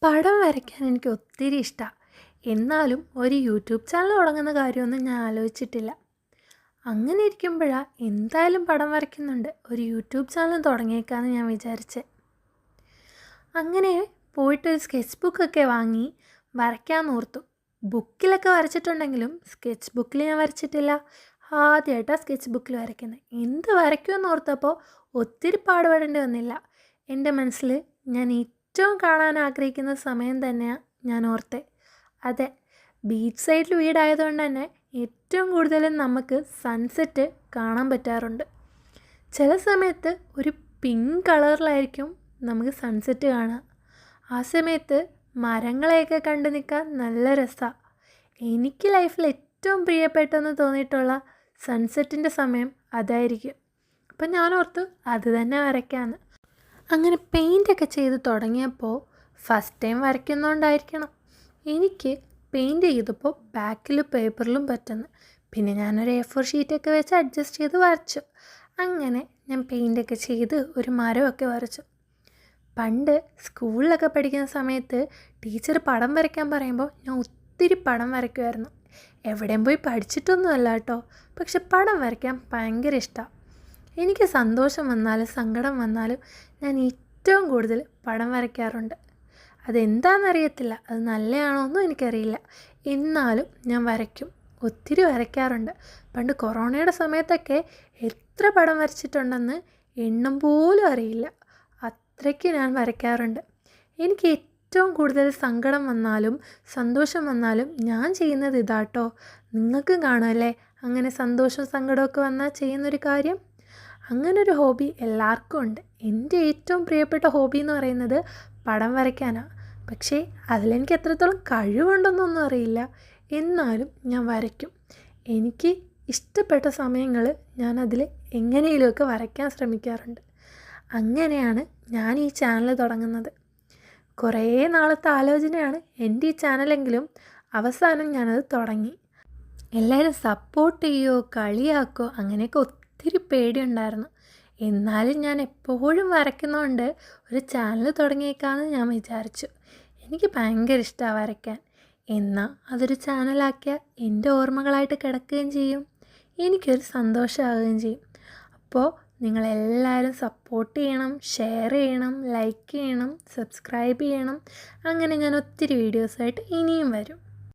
പടം വരയ്ക്കാൻ എനിക്ക് ഒത്തിരി ഇഷ്ടമാണ്. എന്നാലും ഒരു യൂട്യൂബ് ചാനൽ തുടങ്ങുന്ന കാര്യമൊന്നും ഞാൻ ആലോചിച്ചിട്ടില്ല. അങ്ങനെ ഇരിക്കുമ്പോഴാണ് എന്തായാലും പടം വരയ്ക്കുന്നുണ്ട്, ഒരു യൂട്യൂബ് ചാനൽ തുടങ്ങിയേക്കാമെന്ന് ഞാൻ വിചാരിച്ചത്. അങ്ങനെ പോയിട്ടൊരു സ്കെച്ച് ബുക്കൊക്കെ വാങ്ങി വരയ്ക്കാൻ ഓർത്തു. ബുക്കിലൊക്കെ വരച്ചിട്ടുണ്ടെങ്കിലും സ്കെച്ച് ബുക്കിൽ ഞാൻ വരച്ചിട്ടില്ല. ആദ്യമായിട്ടാണ് സ്കെച്ച് ബുക്കിൽ വരയ്ക്കുന്നത്. എന്ത് വരയ്ക്കുമെന്ന് ഓർത്തപ്പോൾ ഒത്തിരി പാടുപെടേണ്ടി വന്നില്ല. എൻ്റെ മനസ്സിൽ ഞാൻ ഏറ്റവും കാണാൻ ആഗ്രഹിക്കുന്ന സമയം തന്നെയാണ് ഞാൻ ഓർത്തത്. അതെ, ബീച്ച് സൈഡിൽ വീടായതുകൊണ്ട് തന്നെ ഏറ്റവും കൂടുതലും നമുക്ക് സൺസെറ്റ് കാണാൻ പറ്റാറുണ്ട്. ചില സമയത്ത് ഒരു പിങ്ക് കളറിലായിരിക്കും നമുക്ക് സൺസെറ്റ് കാണുക. ആ സമയത്ത് മരങ്ങളെയൊക്കെ കണ്ടു നിൽക്കാൻ നല്ല രസമാണ്. എനിക്ക് ലൈഫിൽ ഏറ്റവും പ്രിയപ്പെട്ടെന്ന് തോന്നിയിട്ടുള്ള സൺസെറ്റിൻ്റെ സമയം അതായിരിക്കും. അപ്പം ഞാൻ ഓർത്തു അത് തന്നെ വരയ്ക്കാമെന്ന്. അങ്ങനെ പെയിൻ്റൊക്കെ ചെയ്ത് തുടങ്ങിയപ്പോൾ ഫസ്റ്റ് ടൈം വരയ്ക്കുന്നതുകൊണ്ടായിരിക്കണം എനിക്ക് പെയിൻറ്റ് ചെയ്തപ്പോൾ ബാക്കിൽ പേപ്പറിലും പറ്റുന്നു. പിന്നെ ഞാനൊരു A4 ഷീറ്റൊക്കെ വെച്ച് അഡ്ജസ്റ്റ് ചെയ്ത് വരച്ചു. അങ്ങനെ ഞാൻ പെയിൻ്റൊക്കെ ചെയ്ത് ഒരു മരമൊക്കെ വരച്ചു. പണ്ട് സ്കൂളിലൊക്കെ പഠിക്കുന്ന സമയത്ത് ടീച്ചർ പടം വരയ്ക്കാൻ പറയുമ്പോൾ ഞാൻ ഒത്തിരി പടം വരയ്ക്കുമായിരുന്നു. എവിടെയും പോയി പഠിച്ചിട്ടൊന്നുമല്ല കേട്ടോ, പക്ഷെ പടം വരയ്ക്കാൻ ഭയങ്കര ഇഷ്ടമാണ്. എനിക്ക് സന്തോഷം വന്നാലും സങ്കടം വന്നാലും ഞാൻ ഏറ്റവും കൂടുതൽ പടം വരയ്ക്കാറുണ്ട്. അതെന്താണെന്നറിയത്തില്ല, അത് നല്ലതാണോ എന്നും എനിക്കറിയില്ല. എന്നാലും ഞാൻ വരയ്ക്കും, ഒത്തിരി വരയ്ക്കാറുണ്ട്. പണ്ട് കൊറോണയുടെ സമയത്തൊക്കെ എത്ര പടം വരച്ചിട്ടുണ്ടെന്ന് എണ്ണം പോലും അറിയില്ല, അത്രയ്ക്ക് ഞാൻ വരയ്ക്കാറുണ്ട്. എനിക്ക് ഏറ്റവും കൂടുതൽ സങ്കടം വന്നാലും സന്തോഷം വന്നാലും ഞാൻ ചെയ്യുന്നത് ഇതാട്ടോ. നിങ്ങൾക്കും കാണുമല്ലേ അങ്ങനെ സന്തോഷവും സങ്കടമൊക്കെ വന്നാൽ ചെയ്യുന്നൊരു കാര്യം? അങ്ങനൊരു ഹോബി എല്ലാവർക്കും ഉണ്ട്. എൻ്റെ ഏറ്റവും പ്രിയപ്പെട്ട ഹോബി എന്ന് പറയുന്നത് പടം വരയ്ക്കാനാണ്. പക്ഷേ അതിലെനിക്ക് എത്രത്തോളം കഴിവുണ്ടെന്നൊന്നും അറിയില്ല. എന്നാലും ഞാൻ വരയ്ക്കും. എനിക്ക് ഇഷ്ടപ്പെട്ട സമയങ്ങൾ ഞാനതിൽ എങ്ങനെയെങ്കിലുമൊക്കെ വരയ്ക്കാൻ ശ്രമിക്കാറുണ്ട്. അങ്ങനെയാണ് ഞാൻ ഈ ചാനൽ തുടങ്ങുന്നത്. കുറേ നാളത്തെ ആലോചനയാണ് എൻ്റെ ഈ ചാനലെങ്കിലും അവസാനം ഞാനത് തുടങ്ങി. എല്ലാവരും സപ്പോർട്ട് ചെയ്യുമോ കളിയാക്കോ അങ്ങനെയൊക്കെ ഒത്തിരി പേടിയുണ്ടായിരുന്നു. എന്നാലും ഞാൻ എപ്പോഴും വരയ്ക്കുന്നതുകൊണ്ട് ഒരു ചാനൽ തുടങ്ങിയേക്കാമെന്ന് ഞാൻ വിചാരിച്ചു. എനിക്ക് ഭയങ്കര ഇഷ്ടമാണ് വരയ്ക്കാൻ. എന്നാൽ അതൊരു ചാനലാക്കിയാൽ എൻ്റെ ഓർമ്മകളായിട്ട് കിടക്കുകയും ചെയ്യും, എനിക്കൊരു സന്തോഷമാവുകയും ചെയ്യും. അപ്പോൾ നിങ്ങളെല്ലാവരും സപ്പോർട്ട് ചെയ്യണം, ഷെയർ ചെയ്യണം, ലൈക്ക് ചെയ്യണം, സബ്സ്ക്രൈബ് ചെയ്യണം. അങ്ങനെ ഞാൻ ഒത്തിരി വീഡിയോസായിട്ട് ഇനിയും വരും.